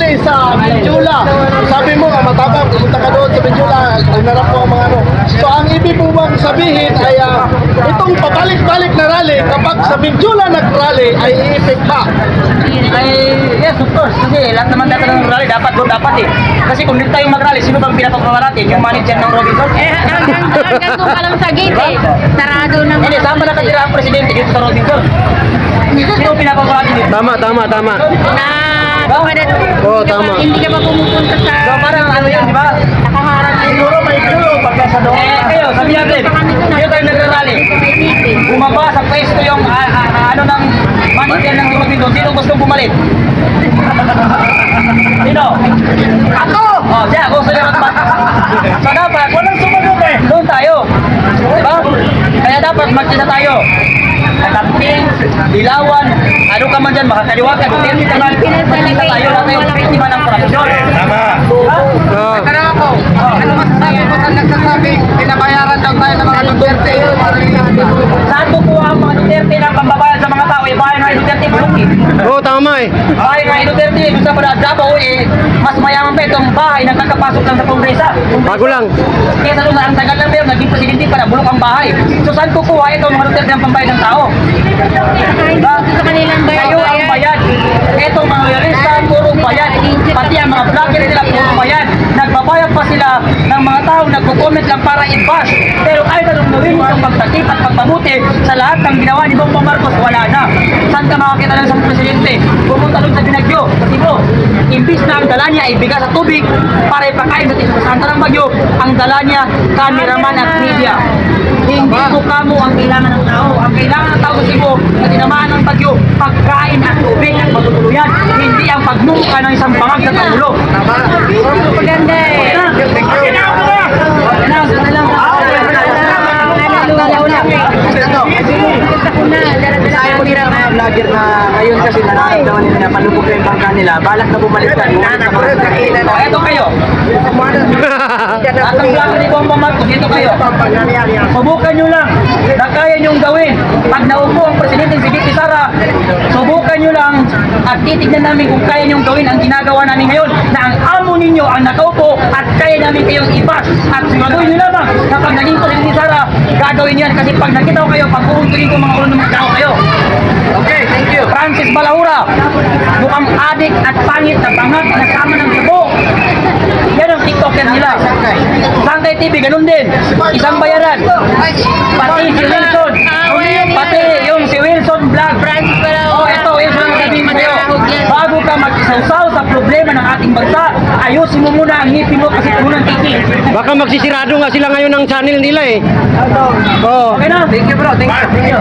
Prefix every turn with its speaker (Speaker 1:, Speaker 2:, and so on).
Speaker 1: rally sa Benjula. Sabi mo, matabang, pumunta ka doon sa Benjula, hinarap mo ang mga ano. So ang ibig mo bang sabihin ay itong pabalik-balik na rally, kapag sa Benjula nag-rally, ay i-effect ba?
Speaker 2: Ay, yes, of course. Kasi lahat naman natin ng rally, dapat eh. Kasi kung dito tayong mag-rally, sino bang pinapagawa natin? Yung manager ng Robinson?
Speaker 3: Hanggang doon ka lang sa gate eh. Sarado ng
Speaker 2: Hindi, saan ba nakatira ang presidente dito sa Robinson? Sino pinapagawa natin dito?
Speaker 4: Tama.
Speaker 3: na
Speaker 4: Oo, tama.
Speaker 3: Hindi ka pa pumupunta sa
Speaker 2: So parang ano yun, di ba?
Speaker 3: nakaharap na
Speaker 1: Siguro may gulo pagka sa doon.
Speaker 2: Kayo, sabi natin, kayo tayo nag-rally. Bumaba sa pwesto yung ano ng manager ng Robinson. Sino gustong bumalik? Sino? Ako! Oh, siya, gusto niya ba? So dapat, walang sumunod eh. Doon tayo. Diba? Kaya dapat magkita tayo. Katamping, Dilawan, ano ka man dyan, makakaliwa ka, Duterte ka man. Magkita tayo na tayo, biktima ng korupsyon.
Speaker 1: Tama.
Speaker 2: Tanong ako, ano masasabi mo sa nagsasabing pinabayaran daw tayo ng mga Duterte? Saan kukuha ang mga Duterte ng pambabayad sa mga tao? Bahay ng Duterte, malungkit.
Speaker 4: Oo, tama eh.
Speaker 2: Bahay ng Duterte, gusto mo na Davao mas mayaman pa itong bahay na kakapasok lang sa Kongresa.
Speaker 4: Bago lang.
Speaker 2: Kaya sa luna, ang tagal lang pero naging presidente para bulok ang bahay. So saan kukuha ito mga Duterte ng pambayad ng tao? Diba?
Speaker 3: sa kanilang
Speaker 2: Kayo ang bayad. Ito mga realista, puro bayad. Pati ang mga vlogger nila, puro bayad. Nagbabayad pa sila ng mga tao, nagko-comment lang para i-bash. Pero kahit anong gawin mo ng pagtakip at pagpabuti sa lahat ng ginawa ni Bongbong Marcos, wala na. Saan ka makakita ng isang presidente? Pumunta doon sa Binagyo, sa Timog. Imbis na ang dala niya ay bigas at tubig para ipakain sa Santa ng Bagyo, ang dala niya, cameraman at media. Hindi ko kamo ang kailangan ng tao. Ang kailangan ng tao sa Cebu na tinamaan ng bagyo, pagkain at tubig at matutuluyan. Hindi ang pagmumuka ng isang bangag na pangulo.
Speaker 3: Maganda eh.
Speaker 2: Vlogger na ngayon kasi nararamdaman nila na palubog na yung bangka nila, balak na bumalik na. Ito kayo. At ang vlogger ni Bongbong Marcos, ito kayo. Subukan nyo lang na kaya nyong gawin. Pag naupo ang presidente si VP Sara, subukan nyo lang at titignan namin kung kaya nyong gawin ang ginagawa namin ngayon na ang amo ninyo ang nakaupo at kaya namin kayong i-bash. At siguraduhin nyo lamang na pag naging presidente si Sara, gagawin yan kasi pag nakita ko kayo, pag puuntulin ko mga ulo ng mga tao kayo. Okay, thank you. Francis Balaura, mukhang adik at pangit na bangag na sama ng tubo. Yan ang TikToker nila. Sangkay TV, ganun din. Isang bayaran. Pati si Wilson. Pati yung si Wilson Vlog.
Speaker 3: Francis Balaura.
Speaker 2: Oh, ito, yung sasabihin mo sa'yo. Bago ka mag-isawsaw sa problema ng ating bansa, ayusin mo muna ang ngipin mo kasi puno ng tiki.
Speaker 4: Baka magsisirado nga sila ngayon ng channel nila eh. Oo.
Speaker 2: Okay na? Thank you bro, thank you.